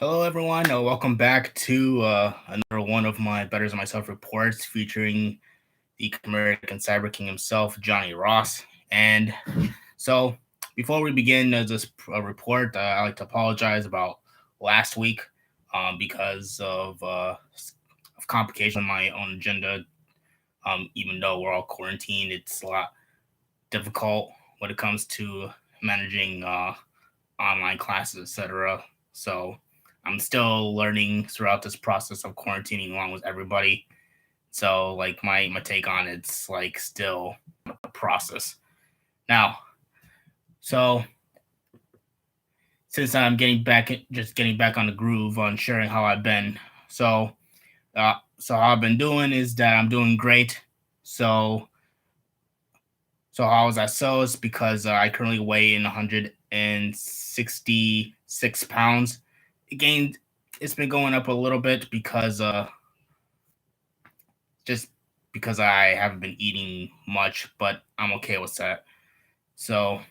Hello, everyone. Welcome back to another one of my Betters Than Myself reports featuring the American Cyber King himself, Johnny Ross. And so, before we begin this report, I'd like to apologize about last week because of complication on my own agenda. Even though we're all quarantined, it's a lot difficult when it comes to managing online classes, etc. So I'm still learning throughout this process of quarantining along with everybody. So like my take on it's like still a process. Now, so since I'm getting back on the groove on sharing how I've been. So how I've been doing is that I'm doing great. So how was I so? It's because I currently weigh in 166 pounds. It gained. It's been going up a little bit because just because I haven't been eating much, but I'm okay with that. So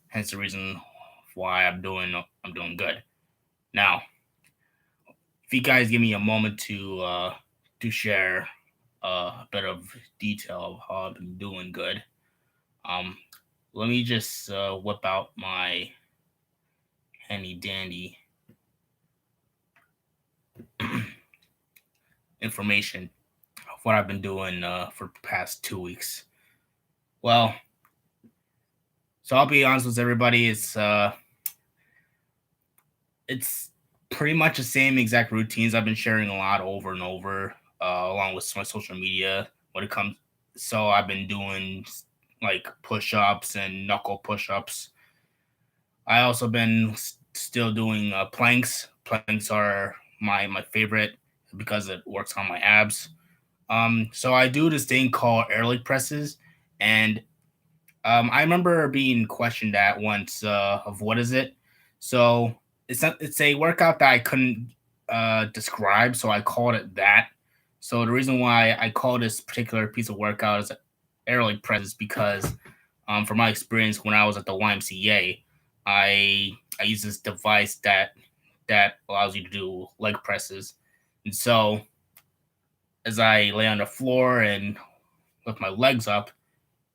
hence the reason why I'm doing good. Now, if you guys give me a moment to share a bit of detail of how I've been doing good, um, let me just whip out my handy dandy information of what I've been doing for the past 2 weeks. Well, so I'll be honest with everybody. It's pretty much the same exact routines I've been sharing a lot over and over, along with my social media when it comes. So I've been doing like push ups and knuckle push ups. I also been still doing planks. Planks are my favorite because it works on my abs. So I do this thing called air leg presses, and I remember being questioned at once of what is it. So it's a workout that I couldn't describe, so I called it that. So the reason why I call this particular piece of workout as air leg press is because, from my experience when I was at the YMCA, I use this device that allows you to do leg presses, and so as I lay on the floor and lift my legs up,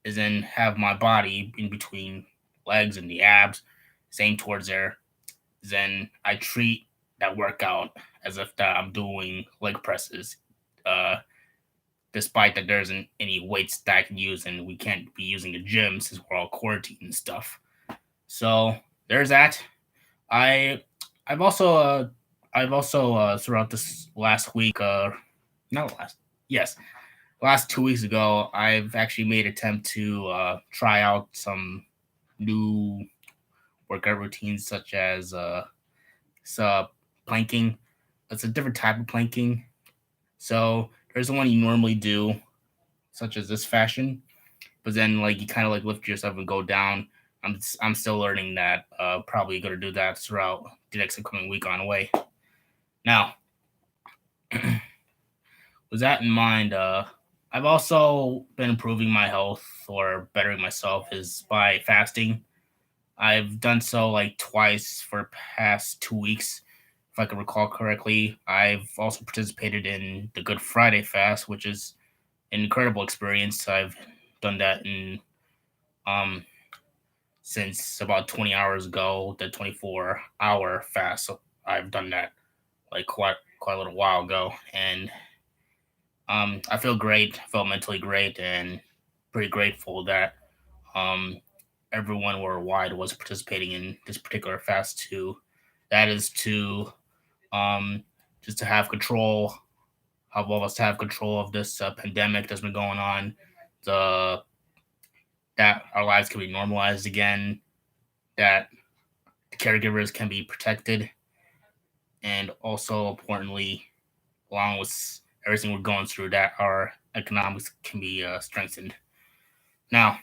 is then have my body in between legs and the abs, same towards there. Then I treat that workout as if that I'm doing leg presses, uh, despite that there isn't any weights that I can use and we can't be using the gym since we're all quarantined and stuff. So there's that. I I've also throughout this last week, not last, yes, last 2 weeks ago, I've actually made an attempt to try out some new workout routines, such as planking. It's a different type of planking. So there's the one you normally do, such as this fashion, but then like you kind of like lift yourself and go down. I'm still learning that. Probably gonna do that throughout the next upcoming week on the way. Now, with that in mind, I've also been improving my health or bettering myself is by fasting. I've done so like twice for past 2 weeks, if I can recall correctly. I've also participated in the Good Friday fast, which is an incredible experience. I've done that in um since about 20 hours ago, the 24-hour fast. So I've done that like quite a little while ago, and I feel great. I felt mentally great, and pretty grateful that um, everyone worldwide was participating in this particular fast too. That is to um, just to have control, help all of us to have control of this pandemic that's been going on. The That our lives can be normalized again. That the caregivers can be protected, and also importantly, along with everything we're going through, that our economics can be strengthened. Now,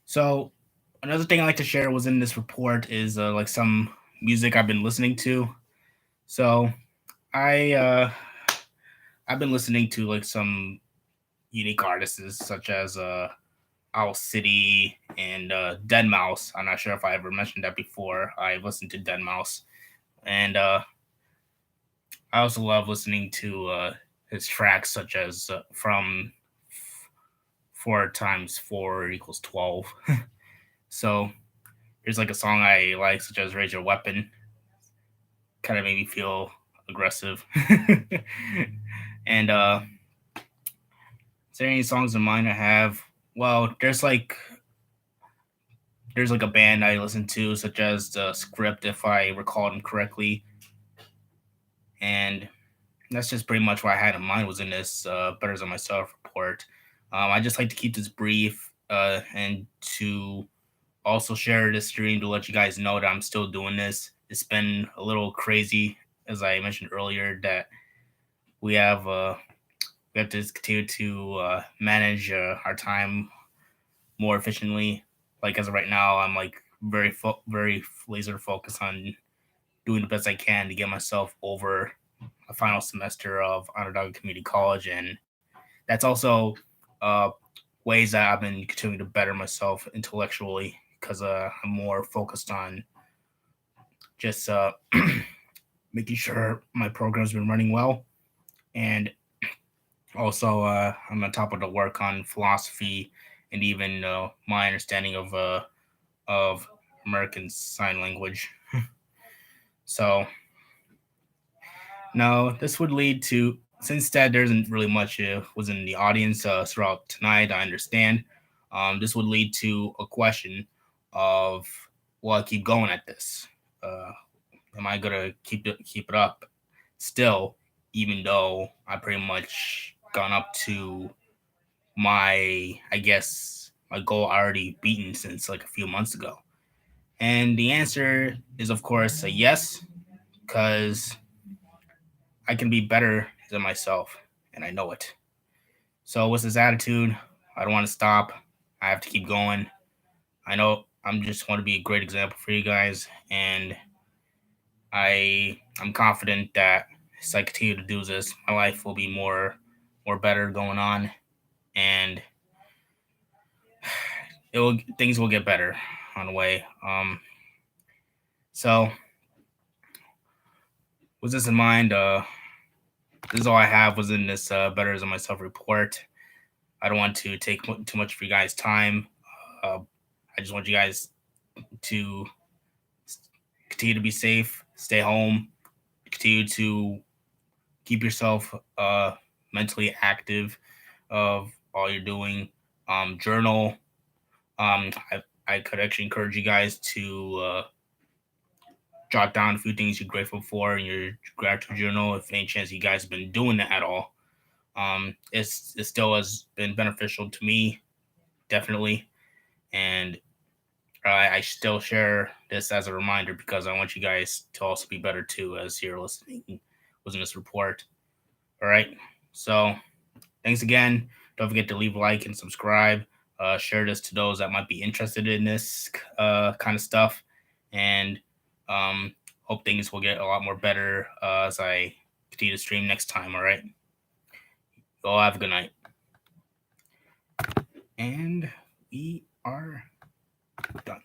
so another thing I like to share was in this report is like some music I've been listening to. So I I've been listening to like some unique artists such as Owl City and deadmau5. I'm not sure if I ever mentioned that before. I listened to deadmau5, and I also love listening to his tracks, such as from 4 times 4 equals 12. So there's like a song I like, such as "Raise Your Weapon." Kind of made me feel aggressive. And is there any songs in mind I have? Well, there's like a band I listen to, such as the Script, if I recall them correctly, and that's just pretty much what I had in mind was in this Betters on Myself report. I just like to keep this brief and to also share this stream to let you guys know that I'm still doing this. It's been a little crazy, as I mentioned earlier, that we have uh, we have to continue to manage our time more efficiently. Like as of right now, I'm like very laser focused on doing the best I can to get myself over a final semester of Onondaga Community College, and that's also uh, ways that I've been continuing to better myself intellectually because I'm more focused on just making sure my program's been running well, and also I'm on top of the work on philosophy and even my understanding of American Sign Language. So no, this would lead to, since that there isn't really much was in the audience throughout tonight. I understand. This would lead to a question of, will I keep going at this? Uh, am I gonna keep it up still, even though I pretty much gone up to my, I guess, my goal already beaten since like a few months ago? And the answer is, of course, a yes, because I can be better than myself, and I know it. So, with this attitude, I don't want to stop. I have to keep going. I know I'm just want to be a great example for you guys, and I'm confident that as I continue to do this, my life will be more better going on, and it will things will get better on the way. So with this in mind, this is all I have was in this Better Than Myself report. I don't want to take too much of you guys' time. Uh, I just want you guys to continue to be safe, stay home, continue to keep yourself mentally active of all you're doing. Journal. I could actually encourage you guys to jot down a few things you're grateful for in your gratitude journal. If any chance you guys have been doing that at all, it still has been beneficial to me, definitely, and I still share this as a reminder because I want you guys to also be better too, as you're listening was in this report. All right. So thanks again. Don't forget to leave a like and subscribe. Share this to those that might be interested in this kind of stuff, and hope things will get a lot more better as I continue to stream next time. All right. You all have a good night. And we are done.